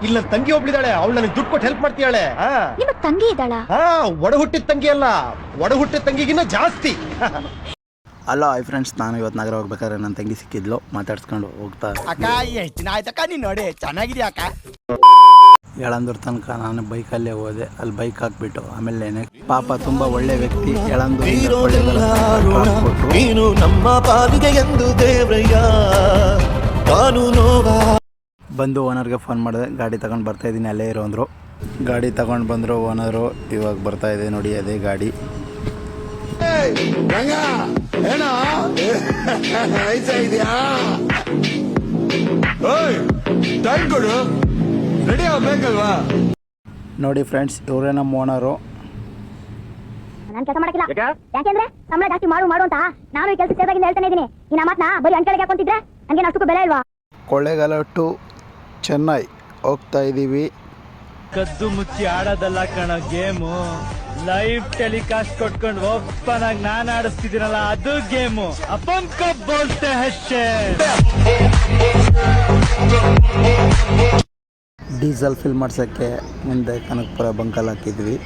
ಇಲ್ಲ ನನ್ನ ತಂಗಿ ಒಬ್ಳಿದಾಳೆ, ಅವಳು ನನಗೆ ದುಡ್ಡು ಕೊಟ್ಟು ಹೆಲ್ಪ್ ಮಾಡ್ತೀಯಾಳೆ. ನಿಮ್ಮ ತಂಗಿ ಇದ್ದಾಳ? ಒಡ ಹುಟ್ಟಿದ ತಂಗಿ ಅಲ್ಲ, ಒಡ ಹುಟ್ಟಿದ ತಂಗಿಗಿನ್ನ ಜಾಸ್ತಿ. ಅಲ್ಲ ಹಾಯ್ ಫ್ರೆಂಡ್ಸ್, ನಾನು ಇವತ್ತು ನಗರ ಹೋಗ್ಬೇಕಾದ್ರೆ ನನ್ನ ತಂಗಿ ಸಿಕ್ಕಿದ್ಲು, ಮಾತಾಡ್ಸ್ಕೊಂಡು ಹೋಗ್ತಾ ಅಕ್ಕ ಎಷ್ಟು ದಿನ ಆಯ್ತಕ್ಕ ನೀನು ನೋಡಿ ಚೆನ್ನಾಗಿದ್ಯಾ ಅಕ್ಕ. ಯಳಂದೂರ್ ತನಕ ನಾನು ಬೈಕಲ್ಲೇ ಹೋದೆ. ಅಲ್ಲಿ ಬೈಕ್ ಹಾಕ್ಬಿಟ್ಟು ಆಮೇಲೆ ಪಾಪ ತುಂಬಾ ಒಳ್ಳೆ ವ್ಯಕ್ತಿ ನೀನು ನಮ್ಮ ಪಾಲಿಗೆ ಎಂದು ದೇವ್ರಯ್ಯ ಕಾನೂನು ಬಂದು ಓನರ್ಗೆ ಫೋನ್ ಮಾಡಿದೆ, ಗಾಡಿ ತಗೊಂಡು ಬರ್ತಾ ಇದ್ದೀನಿ ಅಲ್ಲೇ ಇರೋ ಅಂದರು. ಗಾಡಿ ತಗೊಂಡು ಬಂದರು ಓನರು. ಇವಾಗ ಬರ್ತಾ ಇದೆ ನೋಡಿ ಅದೇ ಗಾಡಿ. ನೋಡಿ ಫ್ರೆಂಡ್ಸ್, ಇವರೇ ನಮ್ಮ ಓನರು. ನಾನು ಕೆಲಸ ಮಾಡಕ್ಕಿಲ್ಲ, ಯಾಕೆಂದ್ರೆ ಸಂಬಳ ಜಾಸ್ತಿ ಮಾಡು ಅಂತ ನಾನು ಈ ಕೆಲಸ ಸೇರಿದಾಗಿಂದ ಹೇಳ್ತಾನೆ ಇದ್ದೀನಿ. ಈ ಮಾತನ್ನ ಬರೀ ಅಂಕಳಿಗೆ ಹಾಕೊಂತಿದ್ರೆ ನನಗೆ ಅಷ್ಟಕ್ಕೂ ಬೆಲೆ ಇಲ್ವಾ? ಕೊಳ್ಳೇಗಾಲ ಟು ಚೆನ್ನೈ ಹೋಗ್ತಾ ಇದ್ದೀವಿ. ಕದ್ದು ಮುಚ್ಚಿ ಆಡೋದಲ್ಲ ಕಣ ಗೇಮು, ಲೈವ್ ಟೆಲಿಕಾಸ್ಟ್ ಕೊಟ್ಕೊಂಡು ಓಪನ್ ಆಗಿ ನಾನು ಆಡಿಸ್ತಿದ್ದೀನಲ್ಲ ಅದು ಗೇಮು. ಅಪನ್ ಕಪ್ ಬೋಲ್ತೆ ಹಚ್ಚೆ. ಡೀಸೆಲ್ ಫಿಲ್ ಮಾಡ್ಸೋಕ್ಕೆ ಮುಂದೆ ಕನಕಪುರ ಬಂಕಲ್ಲಿ ಹಾಕಿದ್ವಿ.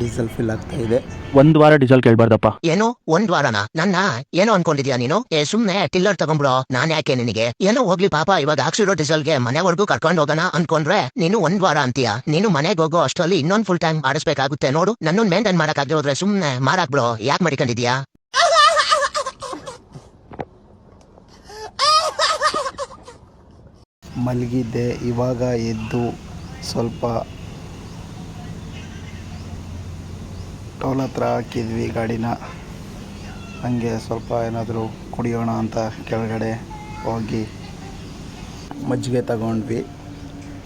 ಡೀಸೆಲ್ ಫಿಲ್ ಆಗ್ತಾ ಇದೆ. ಒಂದ್ ವಾರ ಡೀಸೆಲ್ ಕೇಳ್ಬಾರ್ದಪ್ಪ. ಏನೋ ಒಂದ್ ವಾರನ ನನ್ನ ಏನೋ ಅನ್ಕೊಂಡಿದ್ಯಾ ನೀನು? ಸುಮ್ನೆ ಟಿಲ್ಲರ್ ತಗೊಂಡ್ಬಿಡೋ, ನಾನ್ ಯಾಕೆ ನಿನಗೆ? ಏನೋ ಹೋಗ್ಲಿ ಪಾಪ, ಇವಾಗ ಹಾಕ್ಸಿರೋ ಡೀಸೆಲ್ಗೆ ಮನೆವರೆಗೂ ಕರ್ಕೊಂಡು ಹೋಗೋಣ ಅನ್ಕೊಂಡ್ರೆ ನೀನು ಒಂದ್ ವಾರ ಅಂತೀಯ. ನೀನು ಮನೆಗೆ ಹೋಗೋ ಅಷ್ಟರಲ್ಲಿ ಇನ್ನೊಂದ್ ಫುಲ್ ಟೈಮ್ ಆಡಿಸ್ಬೇಕಾಗುತ್ತೆ ನೋಡು. ನನ್ನೊಂದ್ ಮೇಂಟೈನ್ ಮಾಡಕ್ ಆಗಿರೋದ್ರೆ ಸುಮ್ನೆ ಮಾರಾಕ್ಬಿಡೋ, ಯಾಕೆ ಮಾಡಿಕೊಂಡಿದ್ಯಾ? ಮಲಗಿದ್ದೆ, ಇವಾಗ ಎದ್ದು ಸ್ವಲ್ಪ ಟೋಲ್ ಹತ್ರ ಹಾಕಿದ್ವಿ ಗಾಡಿನ. ಹಂಗೆ ಸ್ವಲ್ಪ ಏನಾದರೂ ಕುಡಿಯೋಣ ಅಂತ ಕೆಳಗಡೆ ಹೋಗಿ ಮಜ್ಜಿಗೆ ತಗೊಂಡ್ವಿ.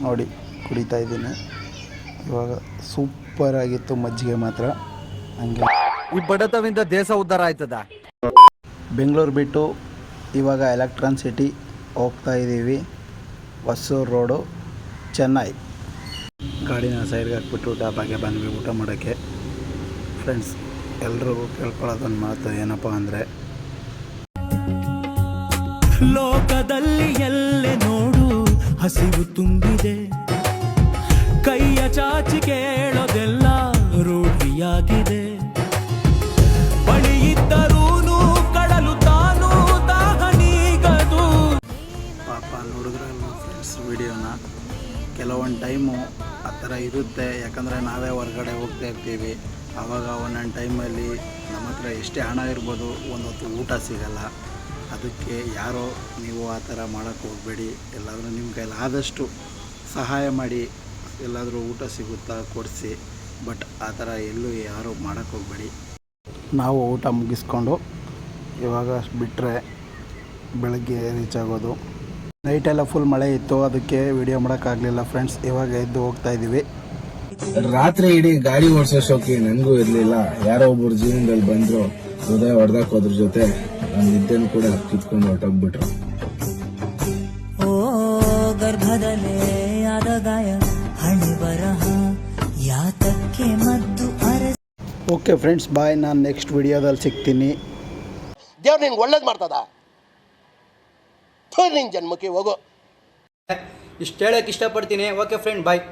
ನೋಡಿ ಕುಡಿತಾ ಇದ್ದೀನಿ. ಇವಾಗ ಸೂಪರ್ ಆಗಿತ್ತು ಮಜ್ಜಿಗೆ ಮಾತ್ರ. ಹಂಗೆ ಈ ಬಡತವಿಂದ ದೇಶ ಉದ್ಧಾರ ಆಯ್ತದ. ಬೆಂಗಳೂರು ಬಿಟ್ಟು ಇವಾಗ ಎಲೆಕ್ಟ್ರಾನ್ ಸಿಟಿ ಹೋಗ್ತಾ ಇದ್ದೀವಿ. ಹೊಸೂರು ರೋಡು ಚೆನ್ನೈ. ಗಾಡಿನ ಸೈಡ್ಗೆ ಹಾಕ್ಬಿಟ್ಟು ಡಾಬಾಗೆ ಬಂದ್ವಿ ಊಟ ಮಾಡೋಕ್ಕೆ. ಫ್ರೆಂಡ್ಸ್, ಎಲ್ರಿಗೂ ಕೇಳ್ಕೊಳ್ಳೋದೊಂದು ಮಾತು ಏನಪ್ಪ ಅಂದರೆ, ಲೋಕದಲ್ಲಿ ಎಲ್ಲೆ ನೋಡು ಹಸಿವು ತುಂಬಿದೆ, ಕೈಯ ಚಾಚಿ ಕೇಳೋದೆಲ್ಲ ರೂಢಿಯಾಗಿದೆ. ಬಳಿ ಇದ್ದರೂನು ಕಡಲು ತಾನು ದಾಹನೀಗದು. ಪಾಪ ನೋಡಿದ್ರಲ್ವ ಫ್ರೆಂಡ್ಸ್ ವಿಡಿಯೋನ. ಕೆಲವೊಂದು ಟೈಮು ಆ ಥರ ಇರುತ್ತೆ, ಯಾಕಂದರೆ ನಾವೇ ಹೊರಗಡೆ ಹೋಗ್ತಾ ಇರ್ತೀವಿ. ಆವಾಗ ಒಂದೊಂದು ಟೈಮಲ್ಲಿ ನಮ್ಮ ಹತ್ರ ಎಷ್ಟೇ ಹಣ ಇರ್ಬೋದು, ಒಂದು ಹೊತ್ತು ಊಟ ಸಿಗಲ್ಲ. ಅದಕ್ಕೆ ಯಾರೋ ನೀವು ಆ ಥರ ಮಾಡೋಕ್ಕೆ ಹೋಗಬೇಡಿ. ಎಲ್ಲಾದರೂ ನಿಮ್ಮ ಕೈಲಿ ಆದಷ್ಟು ಸಹಾಯ ಮಾಡಿ, ಎಲ್ಲಾದರೂ ಊಟ ಸಿಗುತ್ತಾ ಕೊಡಿಸಿ. ಬಟ್ ಆ ಥರ ಎಲ್ಲೂ ಯಾರೂ ಮಾಡೋಕ್ಕೆ ಹೋಗಬೇಡಿ. ನಾವು ಊಟ ಮುಗಿಸ್ಕೊಂಡು ಇವಾಗ ಬಿಟ್ಟರೆ ಬೆಳಗ್ಗೆ ರೀಚ್ ಆಗೋದು. ನೈಟೆಲ್ಲ ಫುಲ್ ಮಳೆ ಇತ್ತು, ಅದಕ್ಕೆ ವಿಡಿಯೋ ಮಾಡೋಕ್ಕಾಗಲಿಲ್ಲ ಫ್ರೆಂಡ್ಸ್. ಇವಾಗ ಎದ್ದು ಹೋಗ್ತಾ ಇದ್ದೀವಿ. ರಾತ್ರಿ ಇಡೀ ಗಾಡಿ ಓಡಿಸೋ ಶೋಕಿ ನನಗೂ ಇರ್ಲಿಲ್ಲ. ಯಾರೋ ಒಬ್ಬರು ಜೀವನದಲ್ಲಿ ಬಂದ್ರು, ಹೃದಯ ಹೊಡೆದಾಕ್ ಹೋದ್ರ ಜೊತೆ ನನ್ನ ನಿದ್ದೆನೂ ಕೂಡ ಕಿತ್ಕೊಂಡು ಹೊರಟೋಗ್ಬಿಟ್ರು. ಓ ಗರ್ಭದಲ್ಲೇ ಆದ ಗಾಯ ಹಣೆ ಬರಹ ಯಾತಕ್ಕೆ ಮದ್ದು ಅರಸ. ಓಕೆ ಫ್ರೆಂಡ್ಸ್, ಬಾಯ್. ನಾನು ನೆಕ್ಸ್ಟ್ ವಿಡಿಯೋದಲ್ಲಿ ಸಿಗ್ತೀನಿ. ದೇವ್ರು ನಿನ್ಗೆ ಒಳ್ಳೇದು ಮಾಡ್ತದ, ನಿನ್ ಜನ್ಮಕ್ಕೆ ಹೋಗೋ. ಇಷ್ಟು ಹೇಳಕ್ ಇಷ್ಟಪಡ್ತೀನಿ. ಓಕೆ ಫ್ರೆಂಡ್, ಬಾಯ್.